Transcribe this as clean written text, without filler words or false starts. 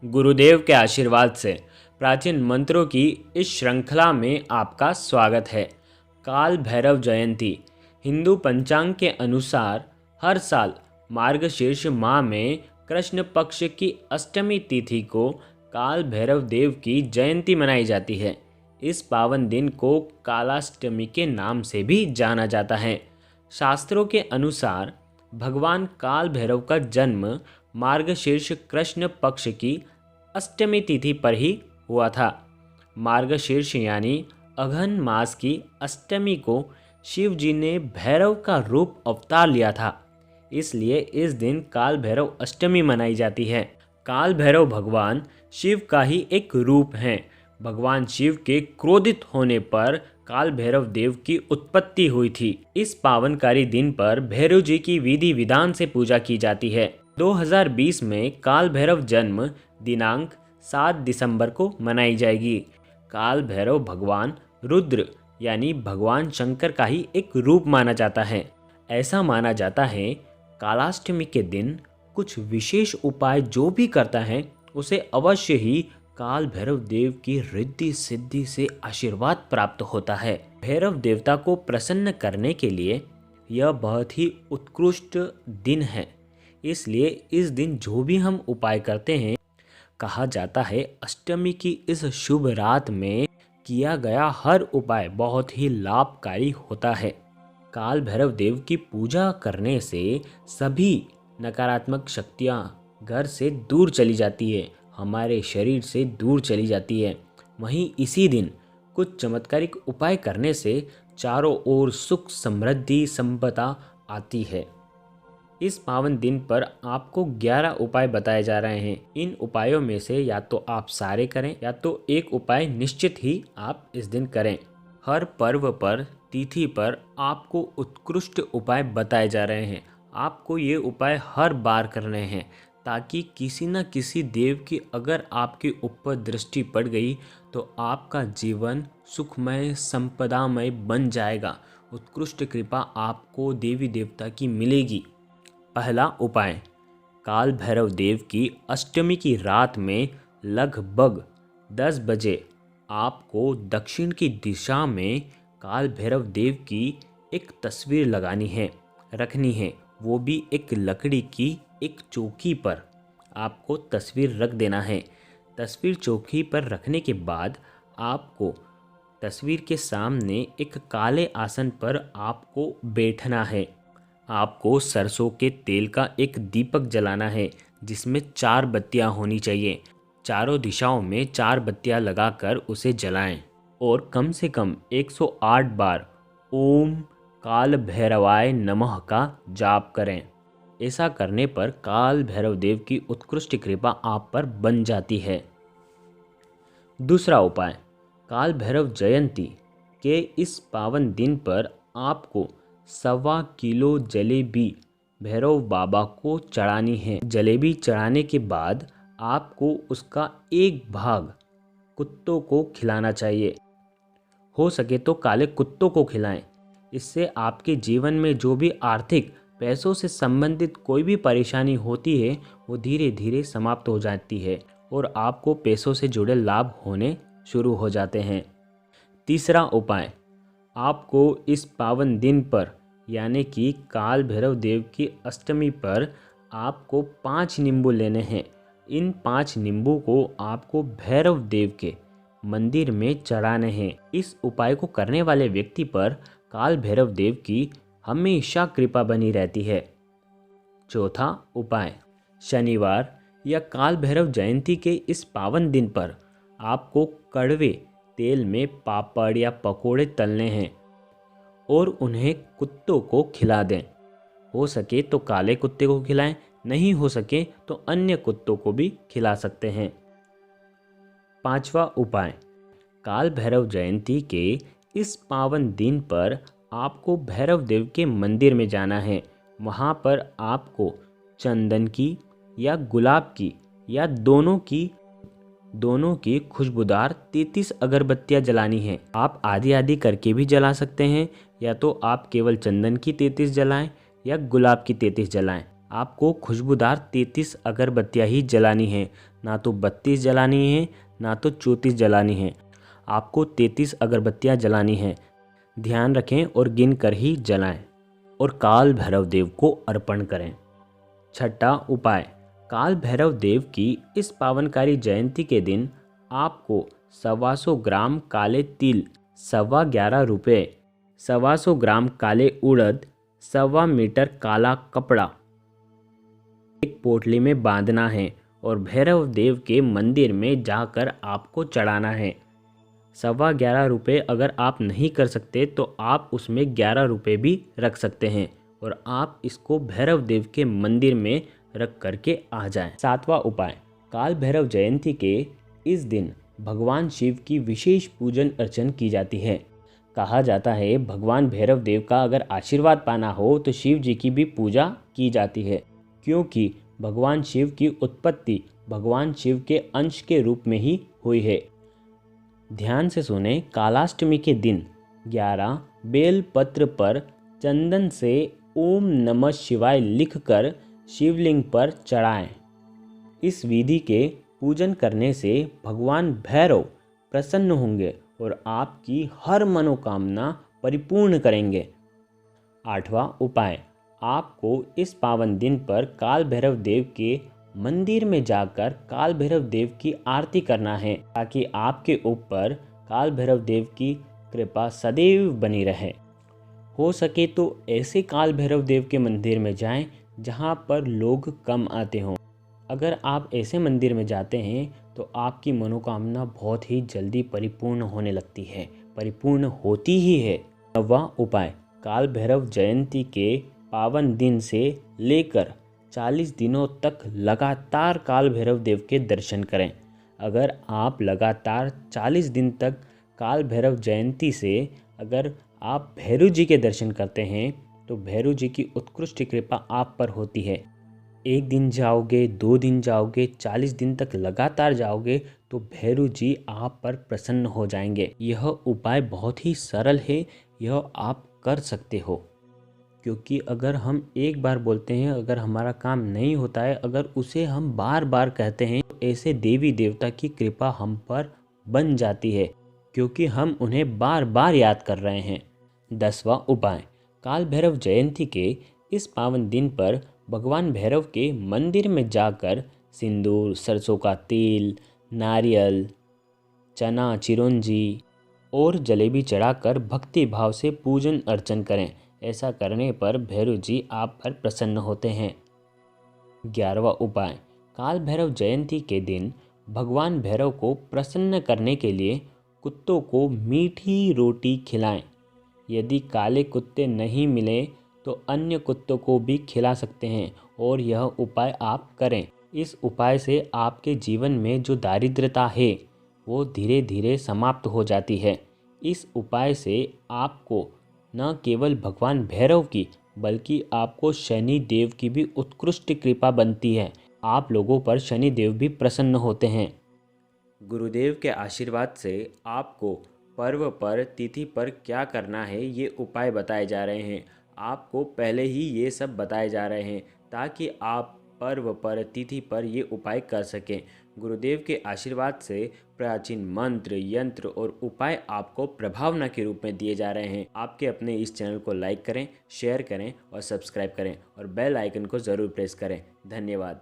गुरुदेव के आशीर्वाद से प्राचीन मंत्रों की इस श्रृंखला में आपका स्वागत है। काल भैरव जयंती हिंदू पंचांग के अनुसार हर साल मार्गशीर्ष माह में कृष्ण पक्ष की अष्टमी तिथि को काल भैरव देव की जयंती मनाई जाती है। इस पावन दिन को कालाष्टमी के नाम से भी जाना जाता है। शास्त्रों के अनुसार भगवान काल भैरव का जन्म मार्गशीर्ष कृष्ण पक्ष की अष्टमी तिथि पर ही हुआ था। मार्गशीर्ष यानी अघन मास की अष्टमी को शिव जी ने भैरव का रूप अवतार लिया था, इसलिए इस दिन काल भैरव अष्टमी मनाई जाती है। काल भैरव भगवान शिव का ही एक रूप हैं। भगवान शिव के क्रोधित होने पर काल भैरव देव की उत्पत्ति हुई थी। इस पावनकारी दिन पर भैरव जी की विधि विधान से पूजा की जाती है। 2020 में काल भैरव जन्म दिनांक 7 दिसंबर को मनाई जाएगी। काल भैरव भगवान रुद्र यानी भगवान शंकर का ही एक रूप माना जाता है। ऐसा माना जाता है कालाष्टमी के दिन कुछ विशेष उपाय जो भी करता है उसे अवश्य ही काल भैरव देव की रिद्धि सिद्धि से आशीर्वाद प्राप्त होता है। भैरव देवता को प्रसन्न करने के लिए यह बहुत ही उत्कृष्ट दिन है, इसलिए इस दिन जो भी हम उपाय करते हैं, कहा जाता है अष्टमी की इस शुभ रात में किया गया हर उपाय बहुत ही लाभकारी होता है। काल भैरव देव की पूजा करने से सभी नकारात्मक शक्तियाँ घर से दूर चली जाती है, हमारे शरीर से दूर चली जाती है। वहीं इसी दिन कुछ चमत्कारिक उपाय करने से चारों ओर सुख समृद्धि संपदा आती है। इस पावन दिन पर आपको 11 उपाय बताए जा रहे हैं। इन उपायों में से या तो आप सारे करें या तो एक उपाय निश्चित ही आप इस दिन करें। हर पर्व पर तिथि पर आपको उत्कृष्ट उपाय बताए जा रहे हैं। आपको ये उपाय हर बार करने हैं ताकि किसी न किसी देव की अगर आपके ऊपर दृष्टि पड़ गई तो आपका जीवन सुखमय संपदामय बन जाएगा। उत्कृष्ट कृपा आपको देवी देवता की मिलेगी। पहला उपाय, काल भैरव देव की अष्टमी की रात में लगभग 10 बजे आपको दक्षिण की दिशा में काल भैरव देव की एक तस्वीर रखनी है। वो भी एक लकड़ी की एक चौकी पर आपको तस्वीर रख देना है। तस्वीर चौकी पर रखने के बाद आपको तस्वीर के सामने एक काले आसन पर आपको बैठना है। आपको सरसों के तेल का एक दीपक जलाना है जिसमें 4 बत्तियां होनी चाहिए। चारों दिशाओं में 4 बत्तियां लगाकर उसे जलाएं और कम से कम 108 बार ओम काल भैरवाय नमः का जाप करें। ऐसा करने पर काल भैरव देव की उत्कृष्ट कृपा आप पर बन जाती है। दूसरा उपाय, काल भैरव जयंती के इस पावन दिन पर आपको 1.25 किलो जलेबी भैरव बाबा को चढ़ानी है। जलेबी चढ़ाने के बाद आपको उसका एक भाग कुत्तों को खिलाना चाहिए। हो सके तो काले कुत्तों को खिलाएं। इससे आपके जीवन में जो भी आर्थिक पैसों से संबंधित कोई भी परेशानी होती है वो धीरे धीरे समाप्त हो जाती है और आपको पैसों से जुड़े लाभ होने शुरू हो जाते हैं। तीसरा उपाय, आपको इस पावन दिन पर यानी कि काल भैरव देव की अष्टमी पर आपको 5 नींबू लेने हैं। इन 5 नींबू को आपको भैरव देव के मंदिर में चढ़ाने हैं। इस उपाय को करने वाले व्यक्ति पर काल भैरव देव की हमेशा कृपा बनी रहती है। चौथा उपाय, शनिवार या काल भैरव जयंती के इस पावन दिन पर आपको कड़वे तेल में पापड़ या पकोड़े तलने हैं और उन्हें कुत्तों को खिला दें। हो सके तो काले कुत्ते को खिलाएं, नहीं हो सके तो अन्य कुत्तों को भी खिला सकते हैं। पांचवा उपाय, काल भैरव जयंती के इस पावन दिन पर आपको भैरव देव के मंदिर में जाना है। वहाँ पर आपको चंदन की या गुलाब की या दोनों की खुशबूदार 33 अगरबत्तियाँ जलानी हैं। आप आधी आधी करके भी जला सकते हैं या तो आप केवल चंदन की 33 जलाएं या गुलाब की 33 जलाएं। आपको खुशबूदार 33 अगरबत्तियाँ ही जलानी हैं ना तो 32 जलानी है, ना तो 34 जलानी है। आपको 33 अगरबत्तियाँ जलानी हैं। ध्यान रखें और गिन कर ही जलाएं और काल भैरव देव को अर्पण करें। छठा उपाय, काल भैरव देव की इस पावनकारी जयंती के दिन आपको 125 ग्राम काले तिल, 11.25 रुपये, 125 ग्राम काले उड़द, 1.25 मीटर काला कपड़ा एक पोटली में बांधना है और भैरव देव के मंदिर में जाकर आपको चढ़ाना है। 11.25 रुपये अगर आप नहीं कर सकते तो आप उसमें 11 रुपये भी रख सकते हैं और आप इसको भैरव देव के मंदिर में रख करके आ जाएं। सातवां उपाय, काल भैरव जयंती के इस दिन भगवान शिव की विशेष पूजन अर्चन की जाती है। कहा जाता है भगवान भैरव देव का अगर आशीर्वाद पाना हो तो शिव जी की भी पूजा की जाती है, क्योंकि भगवान शिव की उत्पत्ति भगवान शिव के अंश के रूप में ही हुई है। ध्यान से सुने, कालाष्टमी के दिन 11 बेल पत्र पर चंदन से ओम नमः शिवाय लिखकर शिवलिंग पर चढ़ाएं। इस विधि के पूजन करने से भगवान भैरव प्रसन्न होंगे और आपकी हर मनोकामना परिपूर्ण करेंगे। आठवां उपाय, आपको इस पावन दिन पर काल भैरव देव के मंदिर में जाकर काल भैरव देव की आरती करना है, ताकि आपके ऊपर काल भैरव देव की कृपा सदैव बनी रहे। हो सके तो ऐसे काल भैरव देव के मंदिर में जाएं जहां पर लोग कम आते हों। अगर आप ऐसे मंदिर में जाते हैं तो आपकी मनोकामना बहुत ही जल्दी परिपूर्ण होने लगती है, परिपूर्ण होती ही है। नौवां उपाय, काल भैरव जयंती के पावन दिन से लेकर 40 दिनों तक लगातार काल भैरव देव के दर्शन करें। अगर आप लगातार 40 दिन तक काल भैरव जयंती से अगर आप भैरव जी के दर्शन करते हैं तो भैरव जी की उत्कृष्ट कृपा आप पर होती है। एक दिन जाओगे, 2 दिन जाओगे, 40 दिन तक लगातार जाओगे तो भैरव जी आप पर प्रसन्न हो जाएंगे। यह उपाय बहुत ही सरल है, यह आप कर सकते हो, क्योंकि अगर हम एक बार बोलते हैं, अगर हमारा काम नहीं होता है, अगर उसे हम बार बार कहते हैं तो ऐसे देवी देवता की कृपा हम पर बन जाती है, क्योंकि हम उन्हें बार बार याद कर रहे हैं। 10वां उपाय, काल भैरव जयंती के इस पावन दिन पर भगवान भैरव के मंदिर में जाकर सिंदूर, सरसों का तेल, नारियल, चना, चिरौंजी और जलेबी चढ़ाकर भक्ति भाव से पूजन अर्चन करें। ऐसा करने पर भैरव जी आप पर प्रसन्न होते हैं। 11वां उपाय, काल भैरव जयंती के दिन भगवान भैरव को प्रसन्न करने के लिए कुत्तों को मीठी रोटी खिलाएं। यदि काले कुत्ते नहीं मिले तो अन्य कुत्तों को भी खिला सकते हैं और यह उपाय आप करें। इस उपाय से आपके जीवन में जो दारिद्रता है वो धीरे धीरे समाप्त हो जाती है। इस उपाय से आपको न केवल भगवान भैरव की बल्कि आपको शनि देव की भी उत्कृष्ट कृपा बनती है। आप लोगों पर शनि देव भी प्रसन्न होते हैं। गुरुदेव के आशीर्वाद से आपको पर्व पर, तिथि पर क्या करना है ये उपाय बताए जा रहे हैं। आपको पहले ही ये सब बताए जा रहे हैं ताकि आप पर्व पर, तिथि पर ये उपाय कर सकें। गुरुदेव के आशीर्वाद से प्राचीन मंत्र, यंत्र और उपाय आपको प्रभावना के रूप में दिए जा रहे हैं। आपके अपने इस चैनल को लाइक करें, शेयर करें और सब्सक्राइब करें और बेल आइकन को ज़रूर प्रेस करें। धन्यवाद।